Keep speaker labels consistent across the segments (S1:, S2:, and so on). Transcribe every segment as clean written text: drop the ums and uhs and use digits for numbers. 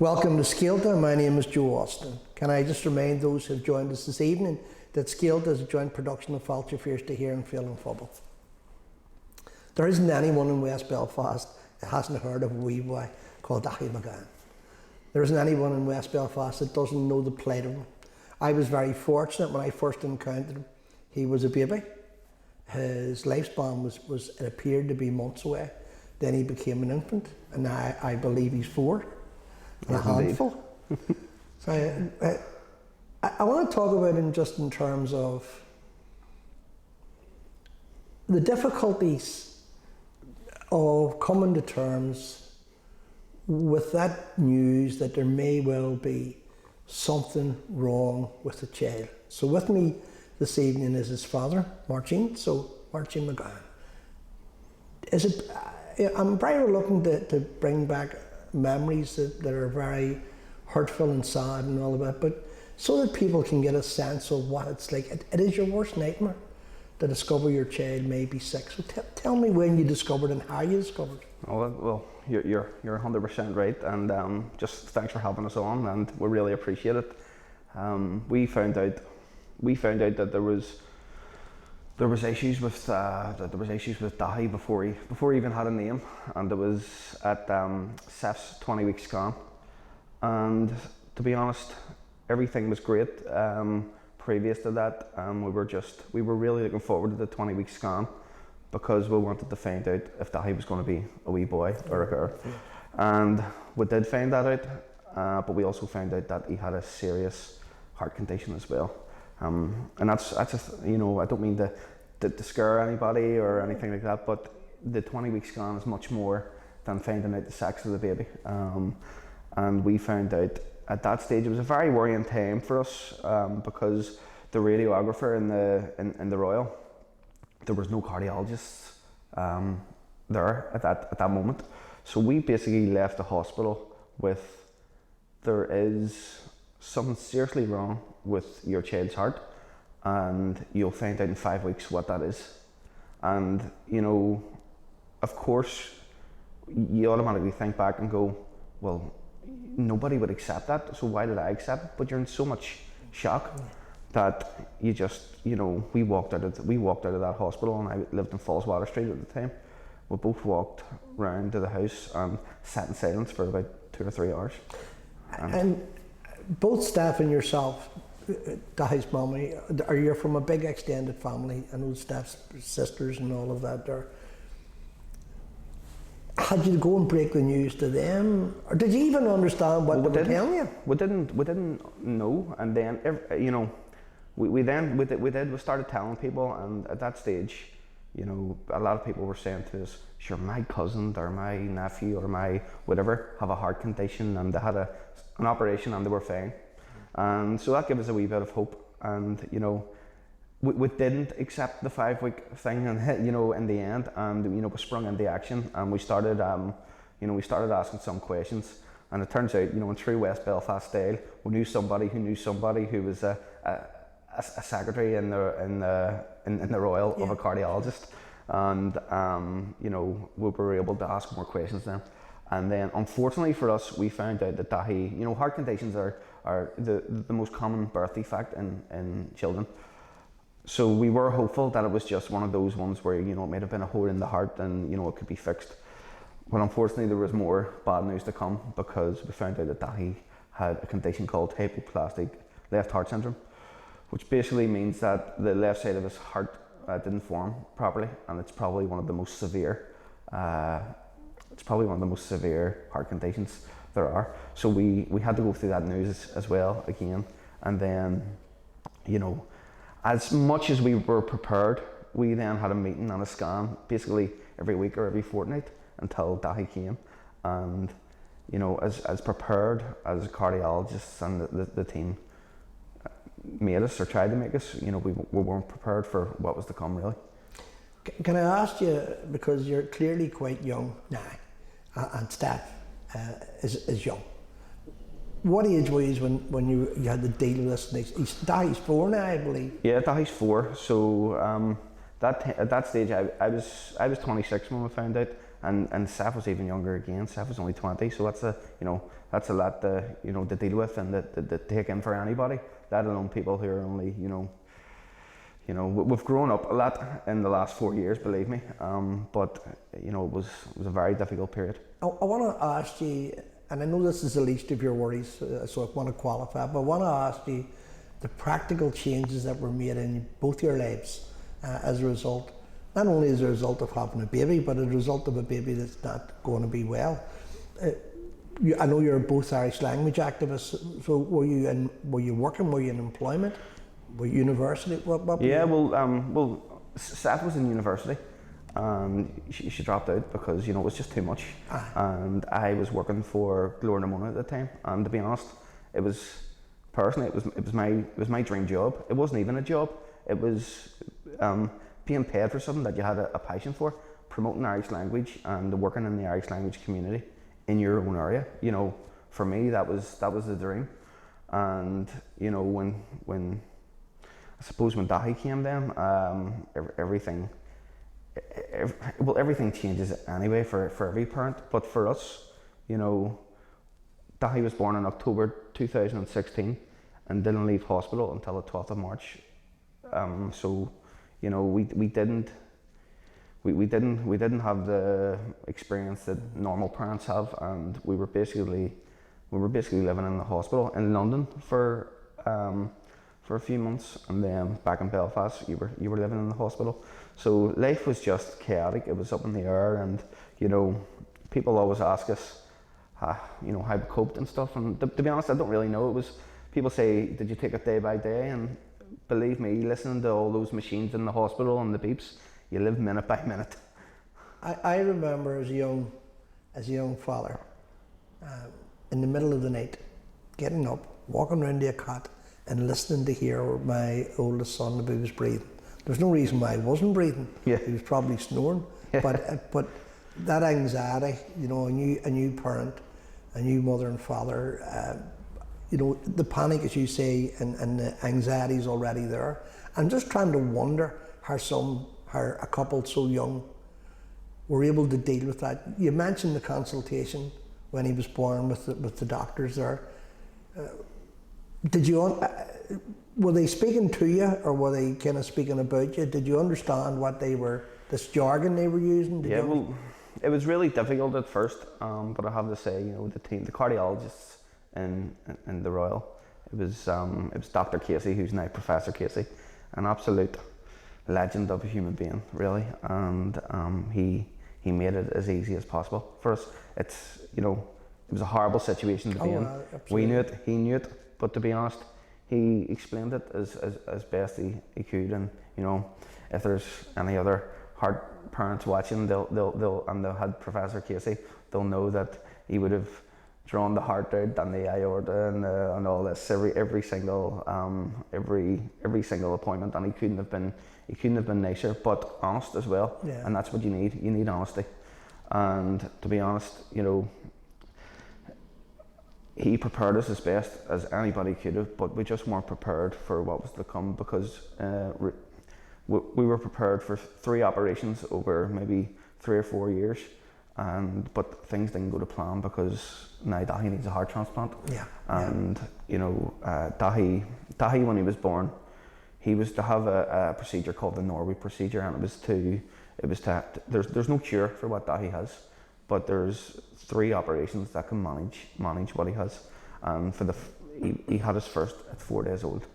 S1: Welcome to Scéalta. My name is Joe Austin. Can I just remind those who have joined us this evening that Scéalta is a joint production of Fáilte Fíorsta to Hear and Féile and Phobail. There isn't anyone in West Belfast that hasn't heard of a wee boy called Dáithí Mac Gabhann. There isn't anyone in West Belfast that doesn't know the plight of him. I was very fortunate when I first encountered him. He was a baby. His lifespan was it appeared to be months away. Then he became an infant, and now I believe he's 4 and a handful. So I want to talk about him just in terms of the difficulties of coming to terms with that news that there may well be something wrong with the child. So with me this evening is his father, Máirtín. So Máirtín Mac Gabhann. I'm very reluctant to bring back memories that are very hurtful and sad and all of that, but so that people can get a sense of what it's like. It is your worst nightmare to discover your child may be sick. So tell me when you discovered and how you discovered.
S2: Well, you're 100% right, and just thanks for having us on, and we really appreciate it. We found out that there was issues with Dáithí before he even had a name, and it was at Seth's 20-week scan. And to be honest, everything was great. Previous to that, we were really looking forward to the 20-week scan because we wanted to find out if Dáithí was going to be a wee boy or a girl. And we did find that out, but we also found out that he had a serious heart condition as well. And that's I don't mean to scare anybody or anything like that, but the 20-week scan is much more than finding out the sex of the baby. And we found out at that stage, it was a very worrying time for us because the radiographer in the Royal, there was no cardiologists there at that moment. So we basically left the hospital with, there is something seriously wrong with your child's heart, and you'll find out in 5 weeks what that is. And of course you automatically think back and go, well, nobody would accept that, so why did I accept it? But you're in so much shock that you just, we walked out of that hospital, and I lived in Fallswater Street at the time. We both walked round to the house and sat in silence for about 2 or 3 hours.
S1: And both Steph and yourself, Dáithí's mommy, are you from a big extended family? I know Steph's sisters and all of that there. Had you to go and break the news to them, or did you even understand what they were telling you?
S2: We didn't know, and then we started telling people, and at that stage, a lot of people were saying to us, "Sure, my cousin or my nephew or my whatever have a heart condition, and they had an operation and they were fine," and so that gave us a wee bit of hope, and we didn't accept the 5-week thing, and in the end, and we sprung into action, and we started asking some questions, and it turns out, in true West Belfast style, we knew somebody who was a secretary in the Royal of a cardiologist, and we were able to ask more questions then. And then, unfortunately for us, we found out that Dáithí, heart conditions are the most common birth defect in children. So we were hopeful that it was just one of those ones where, it might have been a hole in the heart and, it could be fixed. But unfortunately there was more bad news to come, because we found out that Dáithí had a condition called Hypoplastic Left Heart Syndrome, which basically means that the left side of his heart didn't form properly, and it's probably one of the most severe heart conditions there are. So we had to go through that news as well again, and then, as much as we were prepared, we then had a meeting and a scan basically every week or every fortnight until Dáithí came. And as prepared as cardiologists and the team made us, or tried to make us, we weren't prepared for what was to come, really.
S1: Can I ask you, because you're clearly quite young now, and Steph is young. What age were you when you had to deal with this? Dáithí's 4 now, I believe.
S2: Yeah, Dáithí's 4. So at that stage, I was 26 when we found out, and Seth was even younger again. Seth was only 20, so that's a lot to deal with and to take in for anybody, let alone people who are only we've grown up a lot in the last 4 years, believe me. But it was a very difficult period.
S1: I want to ask you, and I know this is the least of your worries, so I want to qualify, but I want to ask you the practical changes that were made in both your lives as a result, not only as a result of having a baby, but as a result of a baby that's not going to be well. I know you're both Irish language activists, so were you working, were you in employment, were you university? What
S2: yeah, well, Seth was in university. She dropped out because it was just too much, and I was working for Gloria Namona at the time. And to be honest, it was my dream job. It wasn't even a job. It was being paid for something that you had a passion for, promoting Irish language and working in the Irish language community in your own area. For me that was the dream. And when I suppose when Dáithí came then, everything changes anyway for every parent, but for us, Dáithí was born in October 2016 and didn't leave hospital until the 12th of March. So we didn't have the experience that normal parents have, and we were basically living in the hospital in London for a few months, and then back in Belfast you were living in the hospital. So life was just chaotic. It was up in the air, and people always ask us how we coped and stuff, and to be honest, I don't really know. It was, people say, did you take it day by day? And believe me, listening to all those machines in the hospital and the beeps, you live minute by minute.
S1: I remember as a young father, in the middle of the night, getting up, walking around to a cot and listening to hear my oldest son, if he was breathing. There's no reason why he wasn't breathing.
S2: Yeah.
S1: He was probably snoring. Yeah. But that anxiety, a new parent, a new mother and father, the panic, as you say, and the anxiety is already there. I'm just trying to wonder how a couple so young were able to deal with that. You mentioned the consultation when he was born with the doctors there. Were they speaking to you, or were they kind of speaking about you? Did you understand what this jargon they were using?
S2: Well, it was really difficult at first, but I have to say, the cardiologists in the Royal, it was Dr. Casey, who's now Professor Casey, an absolute legend of a human being, really, and he made it as easy as possible for us. It was a horrible situation to be in.
S1: Absolutely.
S2: We knew it, he knew it, but to be honest, he explained it as best he could. And if there's any other heart parents watching, they'll had Professor Casey, they'll know that he would have drawn the heart out and the aorta and all this every single appointment, and he couldn't have been nicer, but honest as well.
S1: Yeah. And
S2: that's what you need honesty. And to be honest, he prepared us as best as anybody could have, but we just weren't prepared for what was to come, because we were prepared for 3 operations over maybe 3 or 4 years, but things didn't go to plan, because now Dáithí needs a heart transplant.
S1: Yeah.
S2: And Dáithí, when he was born, he was to have a procedure called the Norway procedure, and there's no cure for what Dáithí has, but there's 3 operations that can manage what he has. And he had his first at 4 days old,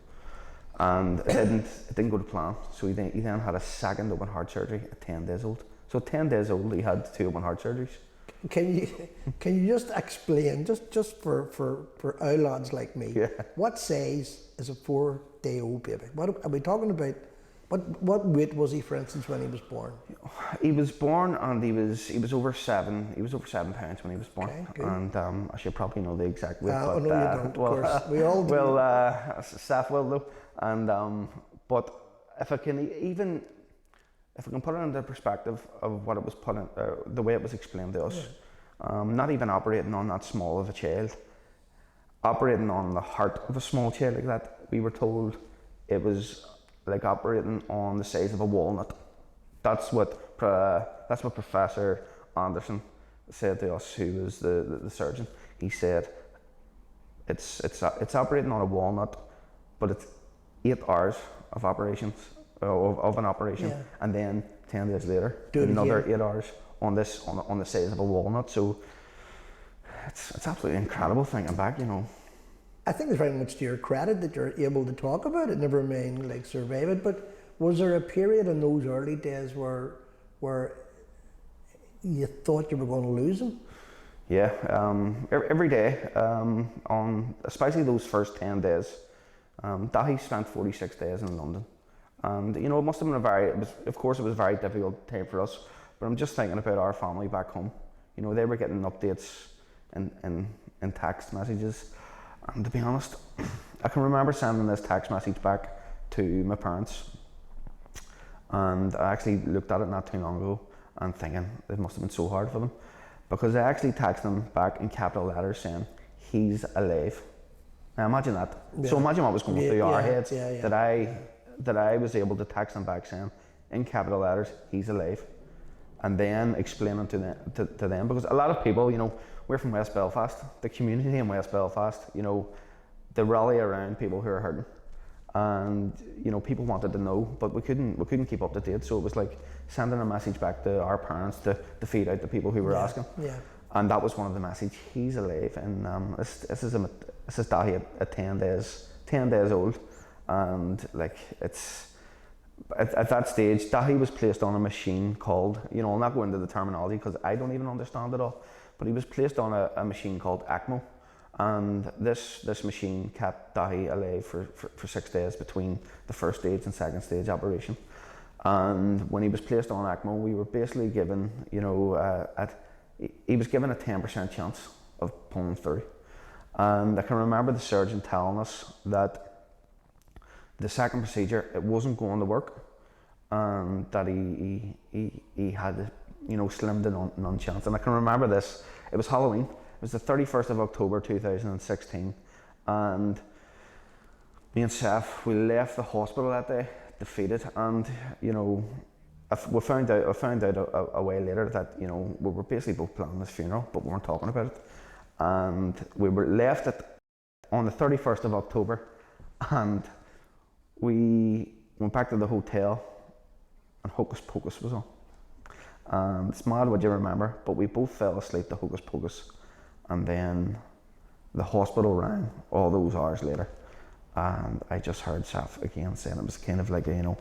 S2: and it didn't go to plan. So he then had a second open heart surgery at 10 days old. So at 10 days old, he had 2 open heart surgeries.
S1: Can you just explain, just for our lads like me,
S2: yeah,
S1: what size is a 4-day-old baby? What are we talking about? What weight was he, for instance, when he was born?
S2: He was born, and he was over 7. He was over 7 pounds when he was born.
S1: Okay, good.
S2: And I should probably know the exact weight.
S1: No, you don't. Of course, we all do.
S2: Well, Seth will though. And but if I can put it into perspective of what it was put in, the way it was explained to us, not even operating on that small of a child, operating on the heart of a small child like that, we were told it was like operating on the size of a walnut. That's what Professor Anderson said to us, who was the surgeon, he said, it's operating on a walnut, but it's 8 hours of operations, of an operation,
S1: Yeah.
S2: and then 10 days later,
S1: Do it
S2: another
S1: again.
S2: 8 hours on the size of a walnut. So it's absolutely incredible thinking back, you know.
S1: I think it's very much to your credit that you're able to talk about it, never mind like survive it. But was there a period in those early days where you thought you were going to lose him?
S2: Yeah, every day, on especially those first 10 days, Dáithí spent 46 days in London. And you know, it must have been of course it was a very difficult time for us, but I'm just thinking about our family back home. You know, they were getting updates in text messages. And to be honest, I can remember sending this text message back to my parents, and I actually looked at it not too long ago and thinking it must have been so hard for them, because I actually texted them back in capital letters saying, "He's alive." Now imagine that.
S1: Yeah.
S2: So imagine what was going through our heads,
S1: yeah.
S2: that I was able to text them back saying, in capital letters, "He's alive," and then explaining to them, because a lot of people, you know, we're from West Belfast. The community in West Belfast, you know, they rally around people who are hurting, and you know, people wanted to know, but we couldn't keep up to date. So it was like sending a message back to our parents to feed out the people who were asking.
S1: Yeah.
S2: And that was one of the messages. He's alive, and this is Dáithí at 10 days old, and like it's. At that stage, Dáithí was placed on a machine called, you know, I'll not go into the terminology because I don't even understand it all, but he was placed on a machine called ECMO, and this machine kept Dáithí alive for 6 days between the first stage and second stage operation. And when he was placed on ECMO, we were basically given, you know, he was given a 10% chance of pulling through. And I can remember the surgeon telling us that the second procedure, it wasn't going to work, and that he had, you know, slim to none chance. And I can remember this, it was Halloween, it was the 31st of October 2016, and me and Seth, we left the hospital that day, defeated, and you know, I found out a way later that, you know, we were basically both planning this funeral, but we weren't talking about it. And we were left on the 31st of October, and we went back to the hotel, and Hocus Pocus was on. It's mad what you remember, but we both fell asleep to Hocus Pocus, and then the hospital rang all those hours later, and I just heard Seth again saying it was kind of like, you know,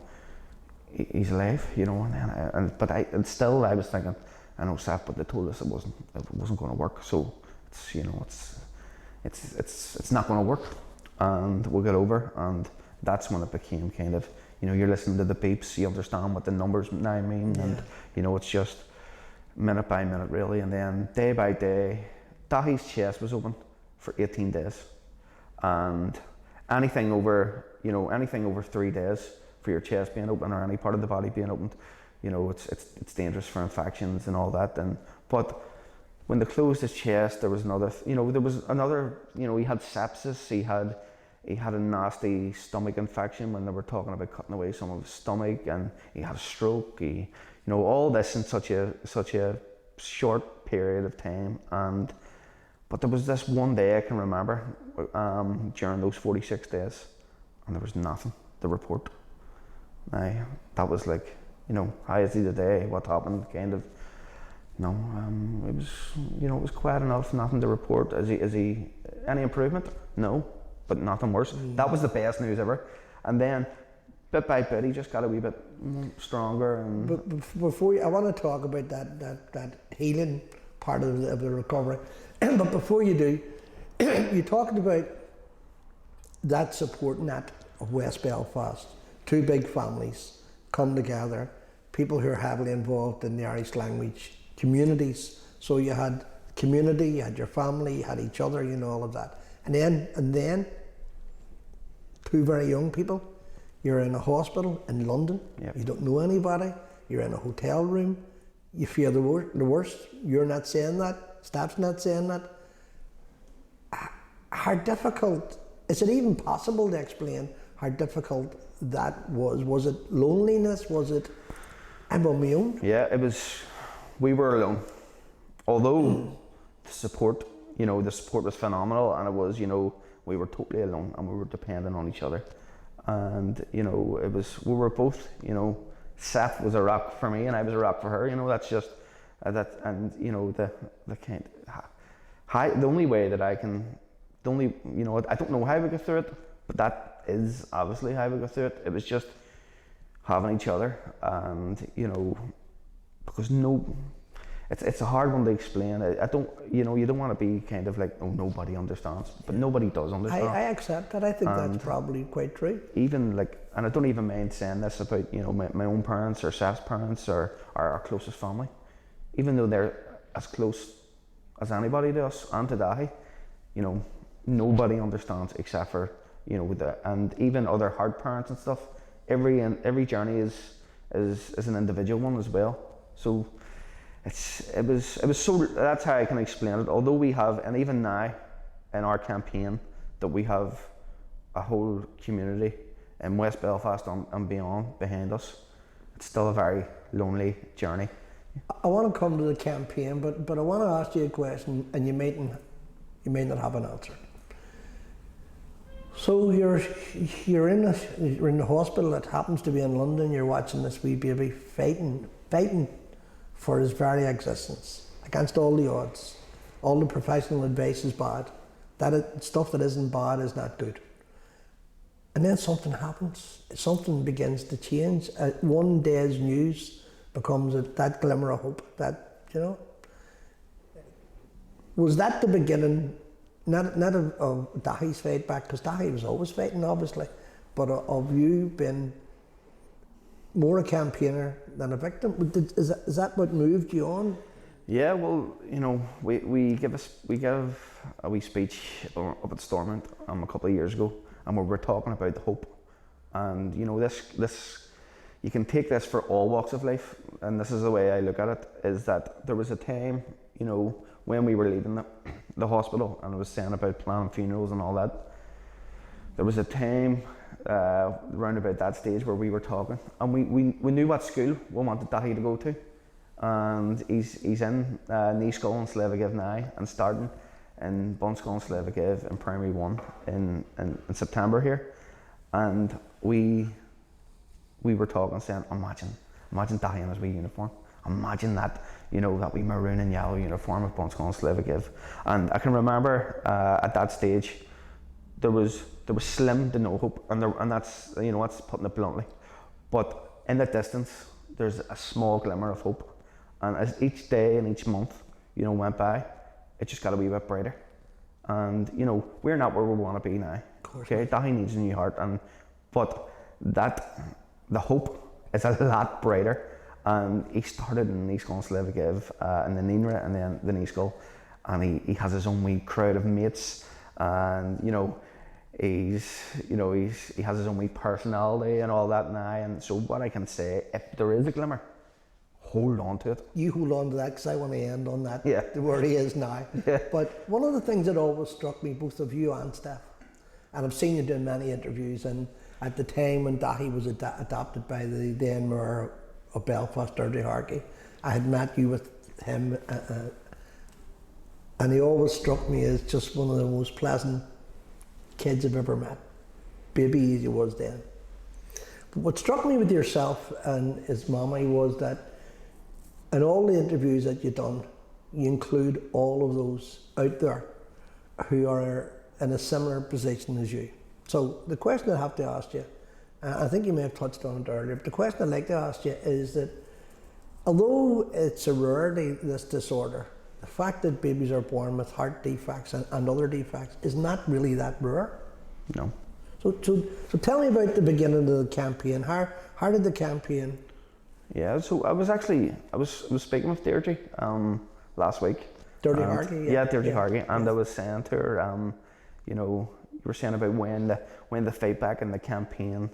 S2: he's alive, you know, and still I was thinking, I know Seth, but they told us it wasn't going to work, so it's, you know, it's not going to work, and we'll get over. And that's when it became kind of, you know, you're listening to the beeps, you understand what the numbers now mean, and you know, it's just minute by minute really. And then day by day, Dáithí's chest was open for 18 days, and anything over 3 days for your chest being open, or any part of the body being opened, you know, it's dangerous for infections and all that. And but when they closed his chest, there was another, you know, he had sepsis, he had a nasty stomach infection when they were talking about cutting away some of his stomach, and he had a stroke. You know, all this in such a short period of time. But there was this one day I can remember during those 46 days, and there was nothing to report. Now that was like, you know, how is he today? What happened? Kind of. No, it was, you know, it was quiet enough. Nothing to report. Is he any improvement? No. But nothing worse. That was the best news ever. And then, bit by bit, he just got a wee bit stronger. And
S1: but before I want to talk about that healing part of the recovery. But before you do, you talked about that support net of West Belfast. 2 big families come together. People who are heavily involved in the Irish language communities. So you had community, you had your family, you had each other, you know, all of that. And then 2 very young people, you're in a hospital in London, you don't know anybody, you're in a hotel room, you fear the worst, you're not saying that, staff's not saying that. How difficult, is it even possible to explain how difficult that was? Was it loneliness? Was it, I'm on my own?
S2: Yeah, we were alone. although the support was phenomenal, and it was, we were totally alone and we were dependent on each other. And, we were both, Seth was a rock for me and I was a rock for her, that's just, that, and, the kind of, the only way that I can, I don't know how we get through it, but that is obviously how we got through it. It was just having each other, and, because it's a hard one to explain. I don't, you don't want to be kind of like, oh, nobody understands, but nobody does understand.
S1: I accept that. I think that's probably quite true.
S2: Even like, and I don't even mind saying this about, my own parents or Seth's parents or our closest family, even though they're as close as anybody to us and to Dáithí, nobody understands except for, and even other hard parents and stuff. Every journey is an individual one as well. So it was so, that's how I can explain it. Although we have, and even now in our campaign, that we have a whole community in West Belfast and beyond behind us, it's still a very lonely journey.
S1: I want to come to the campaign, but I want to ask you a question, and you may not have an answer. So you're in the hospital that happens to be in London. You're watching this wee baby fighting for his very existence against all the odds. All the professional advice is bad. Stuff that isn't bad is not good. And then something happens. Something begins to change. One day's news becomes that glimmer of hope. Was that the beginning? Not of Dáithí's fight back, because Dáithí was always fighting, obviously, but of you being more a campaigner than a victim. Is that what moved you on?
S2: Yeah, well, we gave a wee speech up at Stormont a couple of years ago, and we were talking about the hope, and this you can take this for all walks of life, and this is the way I look at it, is that there was a time, when we were leaving the hospital, and I was saying about planning funerals and all that, there was a time round about that stage where we were talking, and we knew what school we wanted Dáithí to go to, and he's in Níoscoil and Slavagiv now, and starting in Bunscoil and Slavagiv in primary 1 in September here, and we were talking, saying, imagine Dáithí in his wee uniform. Imagine that, that wee maroon and yellow uniform of Bunscoil and Slavagiv. And I can remember at that stage, there was slim to no hope, and that's, that's putting it bluntly. But in the distance, there's a small glimmer of hope. And as each day and each month, went by, it just got a wee bit brighter. And, we're not where we want to be now. Okay, Dáithí needs a new heart, but the hope is a lot brighter. And he started in Níoscoil and Slavagiv, in the Nínra and then the Níoscoil, and he has his own wee crowd of mates, and he has his own wee personality and all that now. And so what I can say, if there is a glimmer, hold on to it. You hold on to that, because I want to end on that, where he is now. Yeah. But one of the things that always struck me, both of you and Steph, and I've seen you doing many interviews, and at the time when Dáithí was adopted by the then Mayor of Belfast, Dáithí Harkey, I had met you with him, and he always struck me as just one of the most pleasant kids I've ever met, baby as he was then. But what struck me with yourself and his mama was that in all the interviews that you've done, you include all of those out there who are in a similar position as you. So the question I have to ask you, I think you may have touched on it earlier, but the question I'd like to ask you is that although it's a rarity, this disorder, the fact that babies are born with heart defects and other defects is not really that rare. No.
S1: So tell me about the beginning of the campaign. How did the campaign?
S2: Yeah, so I was speaking with Deirdre last week.
S1: Dáithí Harkey?
S2: Yeah, Dáithí Harkey, and I was saying to her, you were saying about when the fight back in the campaign,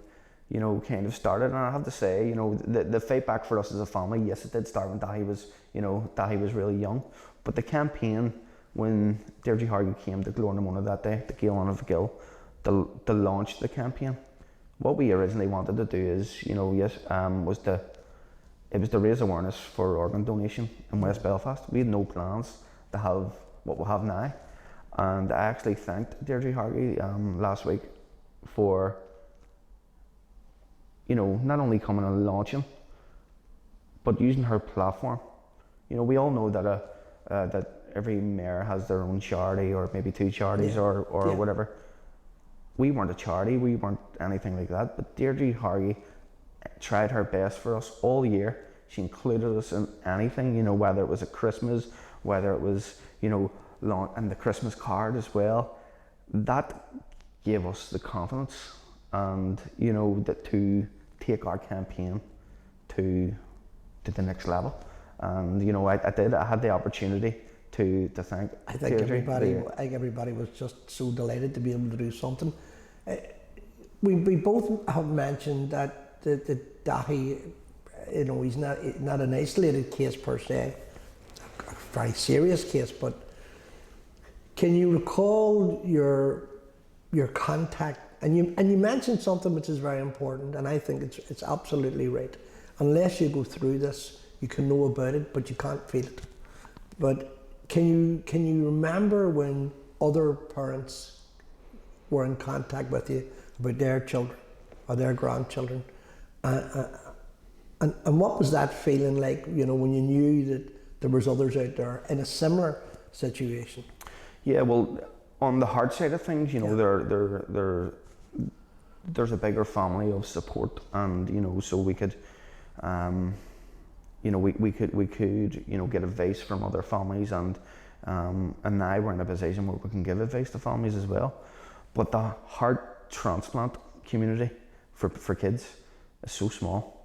S2: kind of started, and I have to say, the fight back for us as a family, yes, it did start when Dáithí was really young, but the campaign, when Dáithí Harkey came to Glornamona that day, to Gael on Gill, to launch the campaign, what we originally wanted to do is, was it was to raise awareness for organ donation in West Belfast. We had no plans to have what we have now, and I actually thanked Deirdre Hargy last week for, you know, not only coming and launching, but using her platform. You know, we all know that that every mayor has their own charity, or maybe two charities, or whatever. We weren't a charity, we weren't anything like that, but Deirdre Hargy tried her best for us all year. She included us in anything, you know, whether it was at Christmas, whether it was, you know, and the Christmas card as well. That gave us the confidence, and, you know, that to take our campaign to the next level. And, you know, I had the opportunity to thank Deirdre.
S1: I think everybody was just so delighted to be able to do something. We both have mentioned that the Dáithí, you know, he's not an isolated case per se, a very serious case, but can you recall your contact? And you mentioned something which is very important, and I think it's absolutely right. Unless you go through this, you can know about it, but you can't feel it. But can you remember when other parents were in contact with you about their children or their grandchildren, and what was that feeling like? You know, when you knew that there was others out there in a similar situation.
S2: Yeah, well, on the heart side of things, you know, there's a bigger family of support, and, you know, so we could, you know, we could, you know, get advice from other families, and now we're in a position where we can give advice to families as well. But the heart transplant community for kids is so small.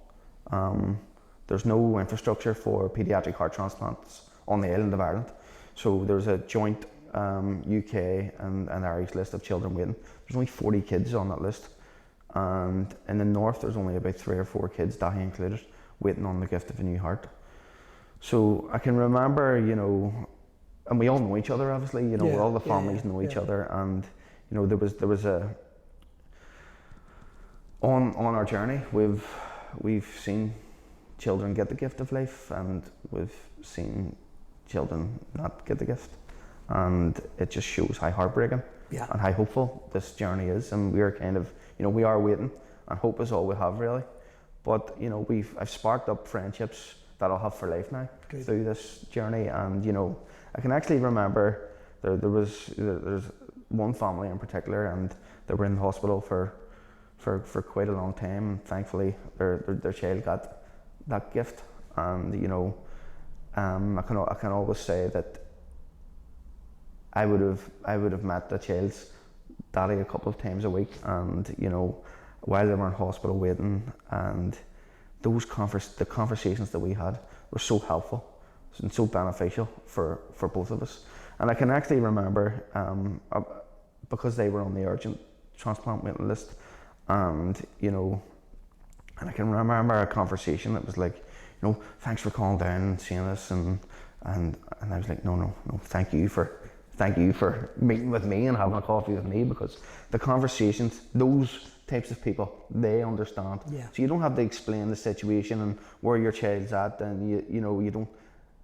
S2: There's no infrastructure for paediatric heart transplants on the island of Ireland. So there's a joint UK and Irish list of children waiting. There's only 40 kids on that list. And in the north, there's only about 3 or 4 kids, Dáithí included, waiting on the gift of a new heart. So I can remember, you know, and we all know each other, obviously, you know, all the families know each other, and, you know, there was a, on our journey, we've seen children get the gift of life, and we've seen children not get the gift, and it just shows how heartbreaking and how hopeful this journey is. And we're kind of, you know, we are waiting, and hope is all we have, really. But, you know, I've sparked up friendships that I'll have for life now through this journey. And, you know, I can actually remember there's one family in particular, and they were in the hospital for quite a long time, and thankfully their child got that gift. And, you know, I can always say that I would have met the child's daddy a couple of times a week, and, you know, while they were in hospital waiting, and the conversations that we had were so helpful and so beneficial for both of us. And I can actually remember, because they were on the urgent transplant waiting list, and, you know, and I can remember a conversation that was like, you know, thanks for calling down and seeing us, and I was like, no, thank you for meeting with me and having a coffee with me, because the conversations, those types of people, they understand. So you don't have to explain the situation and where your child's at, and you know, you don't,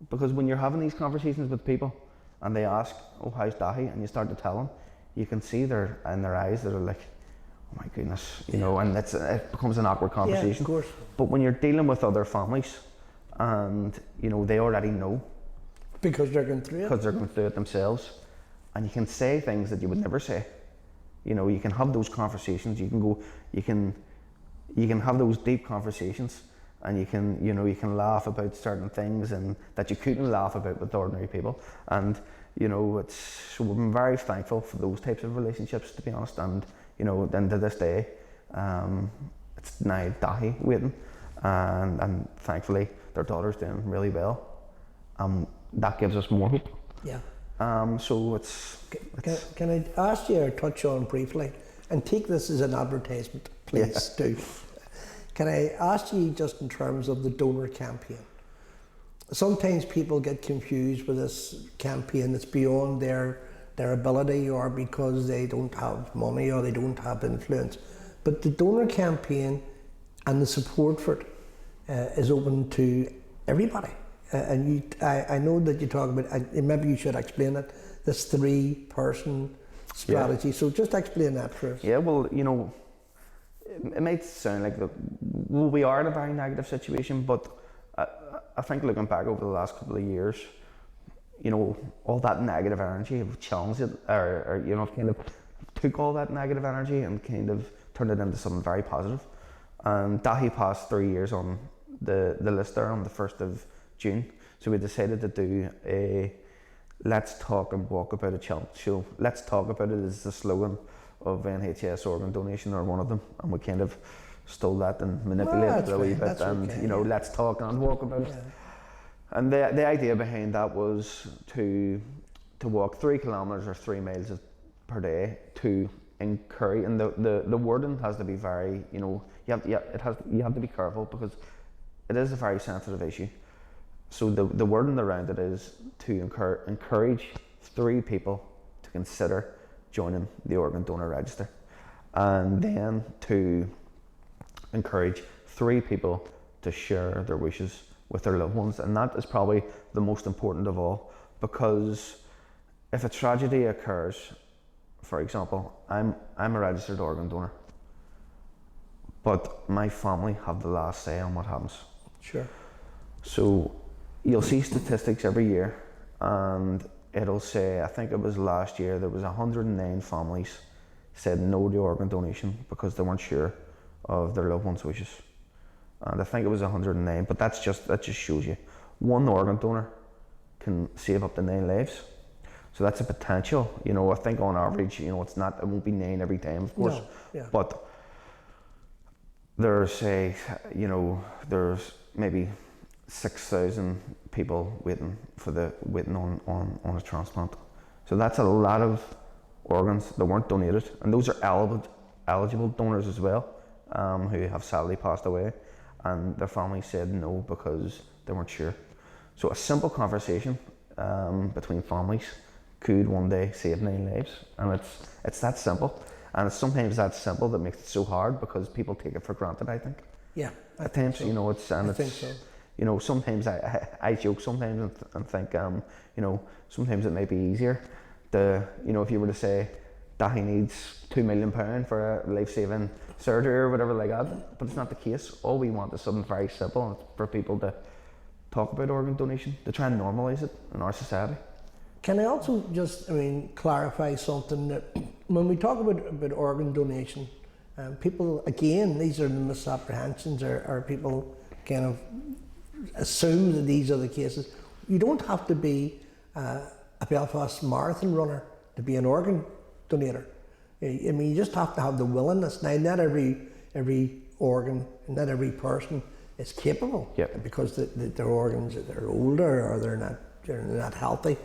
S2: because when you're having these conversations with people and they ask, oh, how's Dáithí, and you start to tell them, you can see in their eyes that are like, oh my goodness, you know, and it becomes an awkward conversation.
S1: Of course.
S2: But when you're dealing with other families, and, you know, they already know,
S1: because they're going through
S2: it themselves, and you can say things that you would never say. You know, you can have those conversations. You can have those deep conversations, and you can laugh about certain things and that you couldn't laugh about with ordinary people. And, you know, so I'm very thankful for those types of relationships, to be honest. And, you know, then to this day, it's now Dáithí waiting, and thankfully their daughter's doing really well. That gives us more hope. So
S1: Can I ask you or touch on briefly, and take this as an advertisement, please do. Can I ask you just in terms of the donor campaign? Sometimes people get confused with this campaign that's beyond their ability, or because they don't have money or they don't have influence. But the donor campaign and the support for it, is open to everybody. I know that you talk about, maybe you should explain it, this 3-person strategy.
S2: Yeah.
S1: So just explain that for us.
S2: Yeah, well, you know, it might sound like we are in a very negative situation, but I think looking back over the last couple of years, you know, all that negative energy, have challenged it, or you know, kind of took all that negative energy and kind of turned it into something very positive. And Dáithí passed 3 years on the list there on the 1st of June. So we decided to do a Let's Talk and Walk About It challenge. So Let's Talk About It is the slogan of NHS organ donation, or one of them, and we kind of stole that and manipulated it a wee bit, and you know, let's talk and walk about it. And the idea behind that was to walk 3 kilometres or 3 miles per day to encourage, and the wording has to be very, you know, you have to be careful because it is a very sensitive issue. So the wording around it is to encourage 3 people to consider joining the organ donor register, and then to encourage 3 people to share their wishes with their loved ones. And that is probably the most important of all, because if a tragedy occurs, for example, I'm a registered organ donor, but my family have the last say on what happens.
S1: Sure.
S2: So you'll see statistics every year, and it'll say, I think it was last year, there was 109 families said no to organ donation because they weren't sure of their loved ones' wishes. And I think it was 109, but that just shows you, 1 organ donor can save up to 9 lives. So that's a potential, you know. I think on average, you know, it won't be 9 every time, of course, but there's there's maybe 6,000 people waiting on a transplant. So that's a lot of organs that weren't donated, and those are eligible donors as well, who have sadly passed away, and their families said no because they weren't sure. So a simple conversation between families could one day save 9 lives, and it's that simple. And it's sometimes that simple that makes it so hard because people take it for granted, I think.
S1: Yeah.
S2: At times, so. You know, I think so. You know, sometimes I joke sometimes and think, you know, sometimes it might be easier you know, if you were to say that he needs £2 million for a life-saving surgery or whatever like that, but it's not the case. All we want is something very simple for people to talk about organ donation, to try and normalise it in our society.
S1: Can I also just, clarify something that when we talk about organ donation, people, again, these are the misapprehensions, or people kind of assume that these are the cases. You don't have to be a Belfast marathon runner to be an organ donator. You just have to have the willingness. Now, not every organ, not every person is capable, because their organs, they're older or they're not healthy.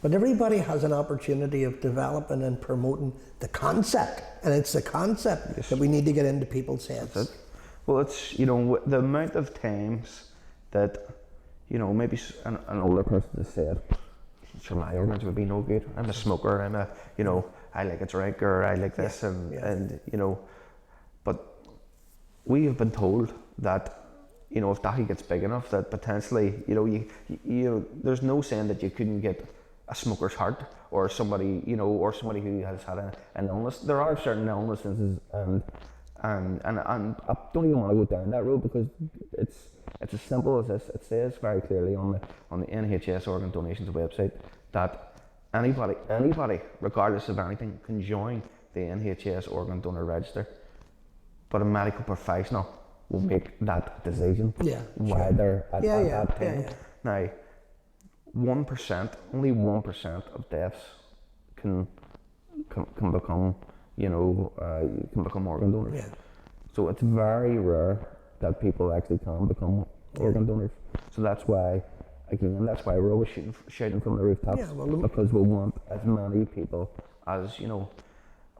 S1: But everybody has an opportunity of developing and promoting the concept, and it's the concept that we need to get into people's heads.
S2: That's it. Well, it's, you know, the amount of times that, you know, maybe an older person has said, sure, my organs would be no good. I'm a smoker. I like a drink, or I like this, and you know, but we have been told that, you know, if Dáithí gets big enough, that potentially, you know, you there's no saying that you couldn't get a smoker's heart, or somebody, you know, or somebody who has had an illness. There are certain illnesses, and I don't even want to go down that road, because it's as simple as this. It says very clearly on the NHS organ donations website that anybody, regardless of anything, can join the NHS organ donor register, but a medical professional will make that decision while they're at that time. Now, 1%, only 1% of deaths can become, you know, can become organ donors. Yeah. So it's very rare that people actually can become organ donors. So that's why we're always shouting from the rooftops, because we want as many people as, you know.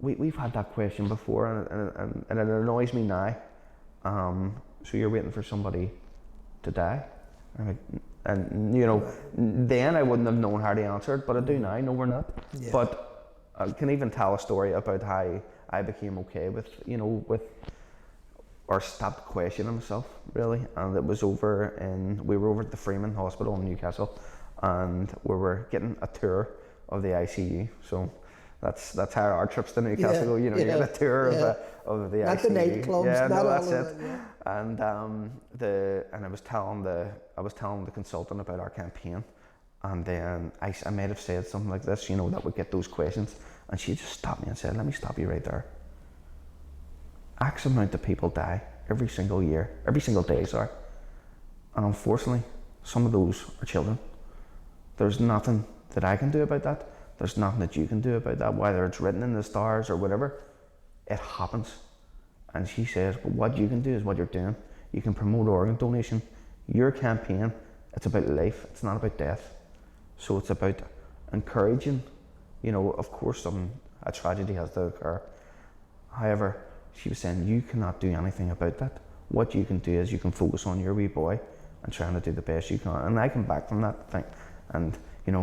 S2: We've had that question before, and it annoys me now. So you're waiting for somebody to die, and you know, then I wouldn't have known how to answer it, but I do now. No, we're not. Yeah. But I can even tell a story about how I became okay with, you know, or stopped questioning myself really. And it was we were over at the Freeman Hospital in Newcastle, and we were getting a tour of the ICU. So that's how our trips to Newcastle go. You get a tour of the
S1: not
S2: ICU.
S1: The nightclubs,
S2: yeah,
S1: not
S2: no,
S1: all
S2: that's
S1: of
S2: it.
S1: that, yeah.
S2: And I was telling the consultant about our campaign, and then I might have said something like this, that would get those questions, and she just stopped me and said, "Let me stop you right there. X amount of people die every single day, sorry. And unfortunately, some of those are children. There's nothing that I can do about that. There's nothing that you can do about that, whether it's written in the stars or whatever. It happens." And she says, "But what you can do is what you're doing. You can promote organ donation. Your campaign, it's about life, it's not about death. So it's about encouraging, of course a tragedy has to occur. However," she was saying, "you cannot do anything about that. What you can do is you can focus on your wee boy and trying to do the best you can." And I come back from that thing and,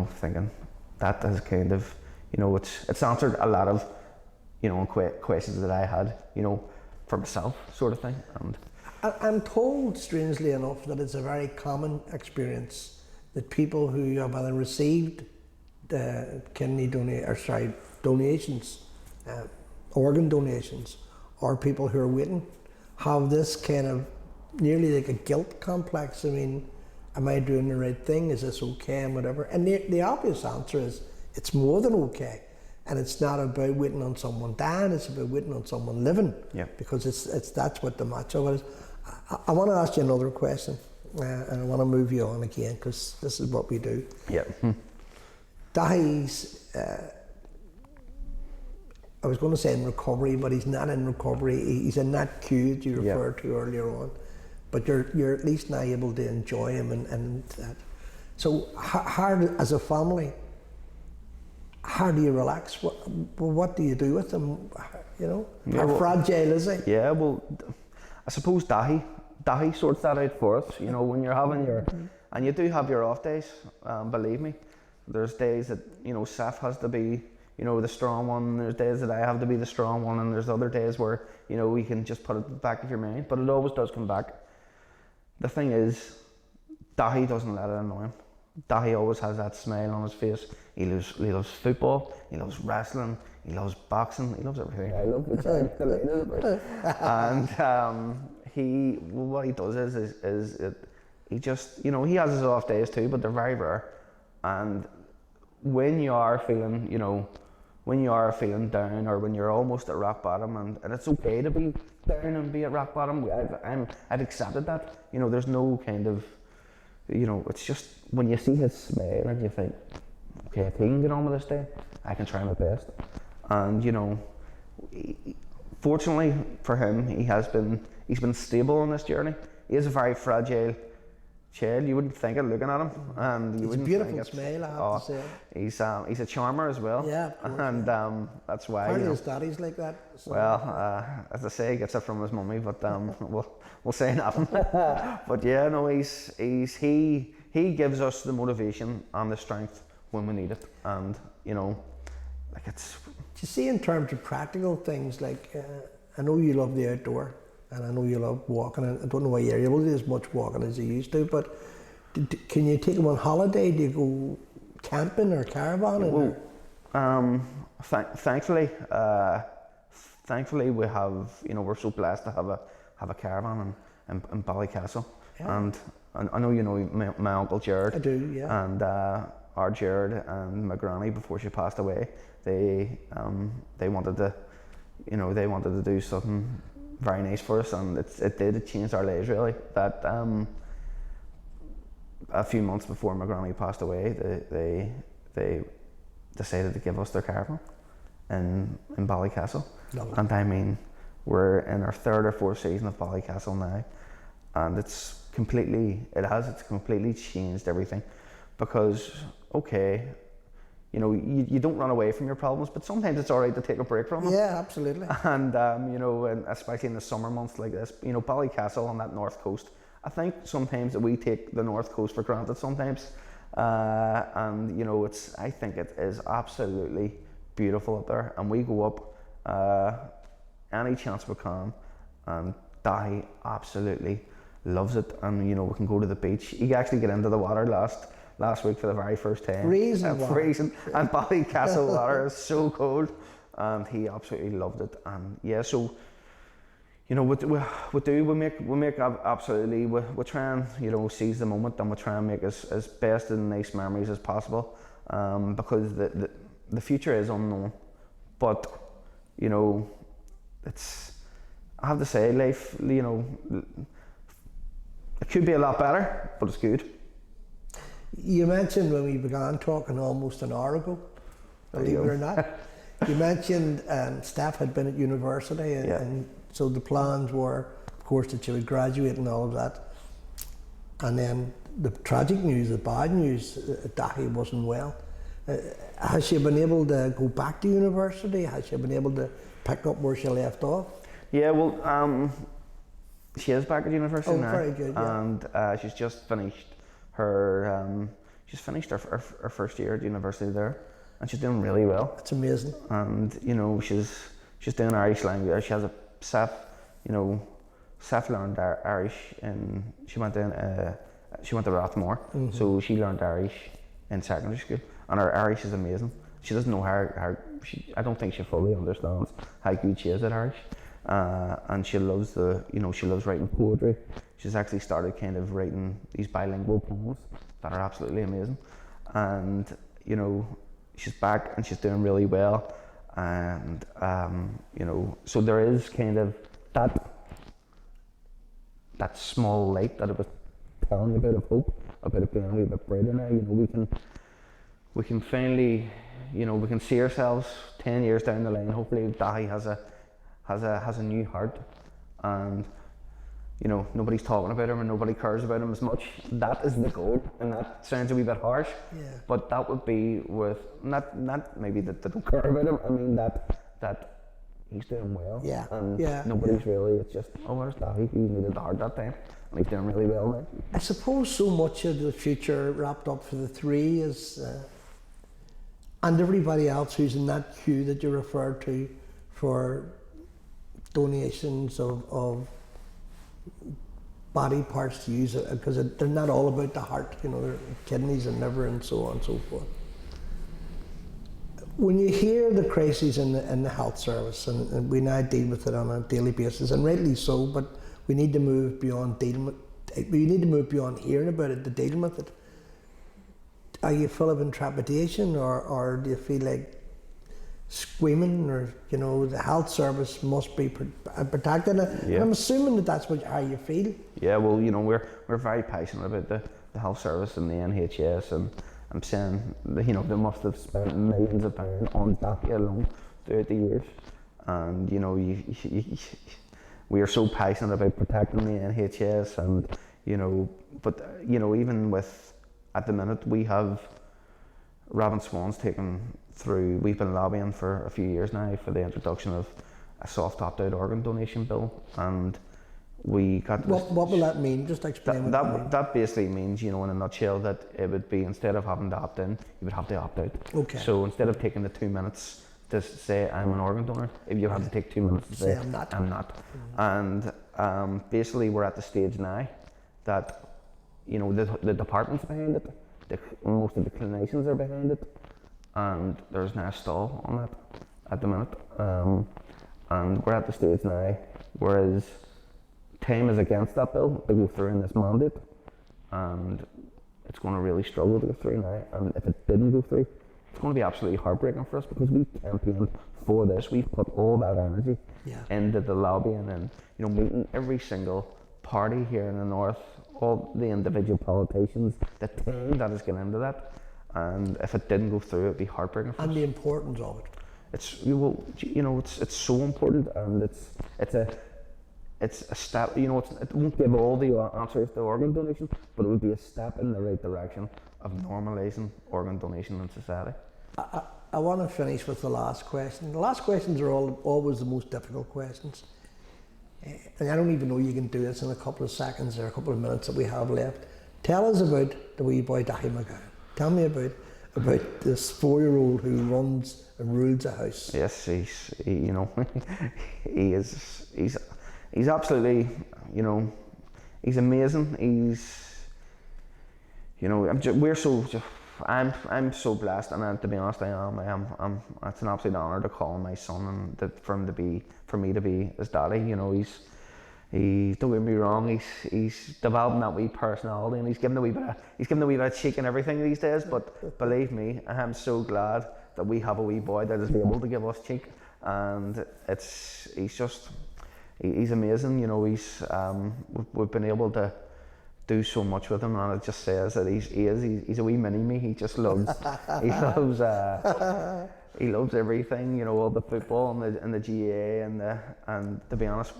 S2: thinking that has kind of, it's answered a lot of, questions that I had, for myself, sort of thing. And
S1: I'm told, strangely enough, that it's a very common experience that people who have either received donations, organ donations, or people who are waiting, have this kind of nearly like a guilt complex. I mean, am I doing the right thing? Is this okay? And whatever. And the obvious answer is it's more than okay. And it's not about waiting on someone dying, it's about waiting on someone living.
S2: Yeah.
S1: Because that's what the match of it is. I want to ask you another question, and I want to move you on again, because this is what we do.
S2: Yeah.
S1: Dáithí's, I was going to say in recovery, but he's not in recovery. He's in that queue that you referred to earlier on. But you're at least now able to enjoy him and that. So how, as a family, how do you relax? What do you do with him? How fragile is he?
S2: Yeah, well, I suppose Dáithí sorts that out for us. When you're having and you do have your off days. Believe me, there's days that Seth has to be the strong one. There's days that I have to be the strong one, and there's other days where we can just put it at the back of your mind. But it always does come back. The thing is, Dáithí doesn't let it annoy him. Dáithí always has that smile on his face. He loves football, he loves wrestling, he loves boxing, he loves everything I love, which I'm delighted about. And what he does is he just, he has his off days too, but they're very rare. And when you are feeling, down, or when you're almost at rock bottom, and it's okay to be down and be at rock bottom. I've accepted that. There's no kind of, it's just when you see his smile and you think, okay, if he can get on with this day, I can try my best. And fortunately for him, he's been stable on this journey. He is a very fragile child. You wouldn't think it looking at him, and you wouldn't.
S1: It's a beautiful smile, I have to say.
S2: He's a charmer as well.
S1: Yeah, of course,
S2: and that's why.
S1: Apparently his daddy's like that. So.
S2: Well, as I say, he gets it from his mummy, but we'll say nothing. But yeah, no, he gives us the motivation and the strength when we need it, and like it's.
S1: Do you see, in terms of practical things, like I know you love the outdoor. And I know you love walking, and I don't know why you're able to do as much walking as you used to, but can you take them on holiday? Do you go camping or caravanning?
S2: Well, thankfully we have, we're so blessed to have a caravan in Ballycastle. Yeah. And I know my uncle Jared.
S1: I do, yeah.
S2: And our Jared and my granny, before she passed away, they wanted to do something very nice for us, and it changed our lives really. That a few months before my granny passed away, they decided to give us their caravan in Ballycastle. Lovely. And I mean, we're in our third or fourth season of Ballycastle now, and it's completely changed everything, because okay, you don't run away from your problems, but sometimes it's all right to take a break from them.
S1: Yeah, absolutely.
S2: And and especially in the summer months like this, Ballycastle on that north coast. I think sometimes that we take the north coast for granted sometimes, and I think it is absolutely beautiful up there. And we go up any chance we can and Dáithí absolutely loves it, and you know, we can go to the beach. He actually got into the water last week for the very first time. Freezing, and Ballycastle water is so cold, and he absolutely loved it. And yeah, so you know, we make absolutely, we try and, you know, seize the moment, and we try and make as best and nice memories as possible, because the future is unknown, but you know, I have to say, life, you know, it could be a lot better, but it's good.
S1: You mentioned when we began talking almost an hour ago, believe it or not, you mentioned Steph had been at university, and so the plans were, of course, that she would graduate and all of that. And then the tragic news, the bad news, Dáithí wasn't well. Has she been able to go back to university? Has she been able to pick up where she left off?
S2: Yeah, well, she is back at university now.
S1: Very good, yeah.
S2: And she's just finished her first year at university there, and she's doing really well.
S1: That's amazing.
S2: And you know, she's doing Irish language. She has a Seth learned Irish, and she went to Rathmore, so she learned Irish in secondary school, and her Irish is amazing. She doesn't know I don't think she fully understands how good she is at Irish, and she loves writing poetry. She's actually started kind of writing these bilingual poems that are absolutely amazing, and you know, she's back and she's doing really well. And you know, so there is kind of that small light that it was telling a bit of hope, about it being a little bit brighter now. You know, we can finally, you know, we can see ourselves 10 years down the line. Hopefully Dáithí has a new heart, and you know, nobody's talking about him and nobody cares about him as much. That is the goal, and that sounds a wee bit harsh, but that would be with not maybe that they don't care about him. I mean that he's doing well, and nobody's really. It's just, oh, where's Dáithí? He needed the heart that time, and he's doing really well now.
S1: I suppose so much of the future wrapped up for the three is, and everybody else who's in that queue that you referred to for donations of body parts to use it, because they're not all about the heart, you know, they're kidneys and liver and so on and so forth. When you hear the crises in the health service, and we now deal with it on a daily basis, and rightly so, but we need to move beyond dealing with it. We need to move beyond hearing about it to dealing with it. Are you full of intrepidation, or do you feel like screaming, or you know, the health service must be protected? And I'm assuming that's how you feel. Yeah,
S2: well, you know, we're very passionate about the health service and the NHS, and I'm saying, you know, they must have spent millions of pounds on that alone throughout the years, and you know, we are so passionate about protecting the NHS, and you know, but you know, even with, at the minute, we have Robin Swan's taken through, we've been lobbying for a few years now for the introduction of a soft opt-out organ donation bill, and we got
S1: what will that mean? Just explain
S2: that basically means, you know, in a nutshell, that it would be, instead of having to opt in, you would have to opt out.
S1: Okay.
S2: So instead of taking the 2 minutes to say I'm an organ donor, if you have to take 2 minutes to say I'm not. And basically we're at the stage now that, you know, the department's behind it, most of the clinicians are behind it, and there's now a stall on that at the minute, and we're at the stage now, whereas time is against that bill to go through in this mandate, and it's going to really struggle to go through now. And if it didn't go through, it's going to be absolutely heartbreaking for us, because we've campaigned for this. We've put all that energy into the lobbying, and you know, meeting every single party here in the north, all the individual politicians, the team that has gone into that. And if it didn't go through, it'd be heartbreaking for us.
S1: And the importance of it.
S2: It's so important, and it's a step. You know, it won't give all the answers to organ donation, but it would be a step in the right direction of normalising organ donation in society.
S1: I want to finish with the last question. The last questions are always the most difficult questions, and I don't even know you can do this in a couple of seconds or a couple of minutes that we have left. Tell us about the wee boy Dáithí Mac Gabhann. Tell me about this 4-year-old who runs and rules a house.
S2: Yes, he's he's absolutely, you know, he's amazing. He's, you know, I'm so blessed, and to be honest, I am. It's an absolute honour to call him my son, and for me to be his daddy. You know, don't get me wrong, he's developing that wee personality, and he's given a wee bit of cheek and everything these days. But believe me, I am so glad that we have a wee boy that is able to give us cheek, and he's amazing. You know, we've been able to do so much with him, and it just says that he's a wee mini me. He just loves he loves everything. You know, all the football and the GAA and to be honest,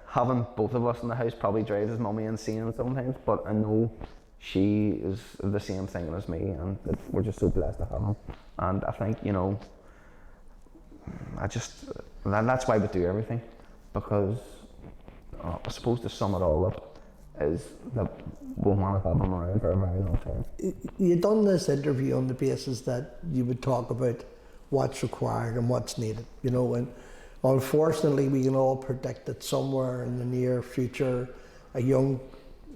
S2: having both of us in the house probably drives his mummy insane sometimes. But I know she is the same thing as me, and we're just so blessed to have him. And I think, you know, that's why we do everything, because I suppose to sum it all up is that we want to have him around for a very long time.
S1: You've done this interview on the basis that you would talk about what's required and what's needed, you know, and unfortunately we can all predict that somewhere in the near future a young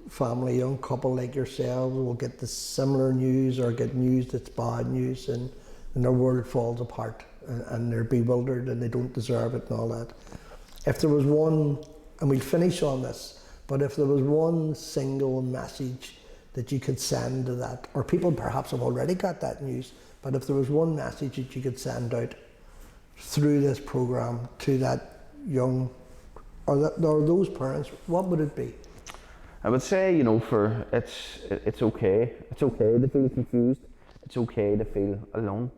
S1: family, young couple like yourselves will get the similar news or get news that's bad news, and their world falls apart and they're bewildered and they don't deserve it and all that. If there was one, and we'll finish on this, but if there was one single message that you could send to that, or people perhaps have already got that news, but if there was one message that you could send out through this programme to that young, or those parents, what would it be?
S2: I would say, you know, it's okay. It's okay to feel confused. It's okay to feel alone.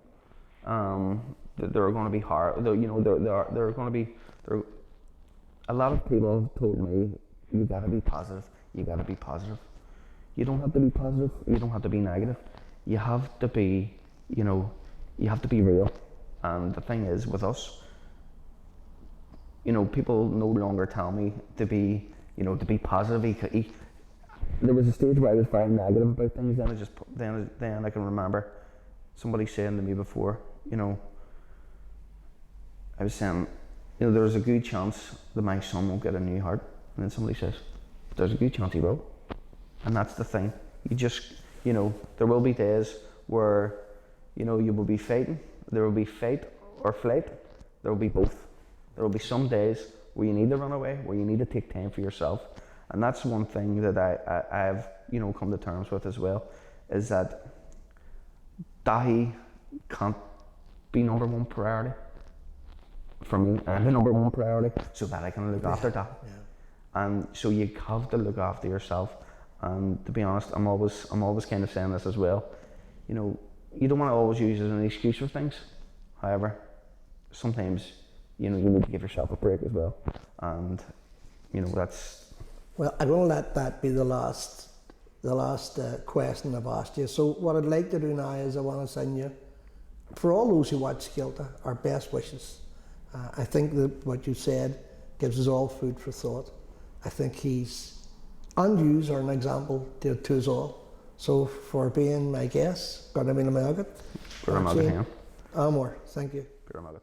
S2: There are going to be hard. You know, there are going to be. A lot of people have told me, you got to be positive. You got to be positive. You don't have to be positive. You don't have to be negative. You have to be, you know, you have to be real. And the thing is, with us, you know, people no longer tell me to be, you know, to be positive. There was a stage where I was very negative about things. Then I can remember somebody saying to me before, you know, I was saying, you know, there's a good chance that my son won't get a new heart. And then somebody says, there's a good chance he will. And that's the thing. You just, you know, there will be days where, you know, you will be fighting. There will be fight or flight. There will be both. There will be some days where you need to run away, where you need to take time for yourself. And that's one thing that I've, you know, come to terms with as well, is that Dáithí can't be number one priority for me. I'm the number one priority so that I can look after that. Yeah. And so you have to look after yourself. And to be honest, I'm always kind of saying this as well. You know, you don't want to always use it as an excuse for things. However, sometimes, you know, you need to give yourself a break as well. And, you know, that's...
S1: Well, I'm going to let that be the last question I've asked you. So what I'd like to do now is I want to send you, for all those who watch Scéalta, our best wishes. I think that what you said gives us all food for thought. I think he's, and yous are an example to us all. So for being my guest, Dáithí Mac Gabhann,
S2: Máirtín.
S1: Amor, thank you.
S2: Máirtín.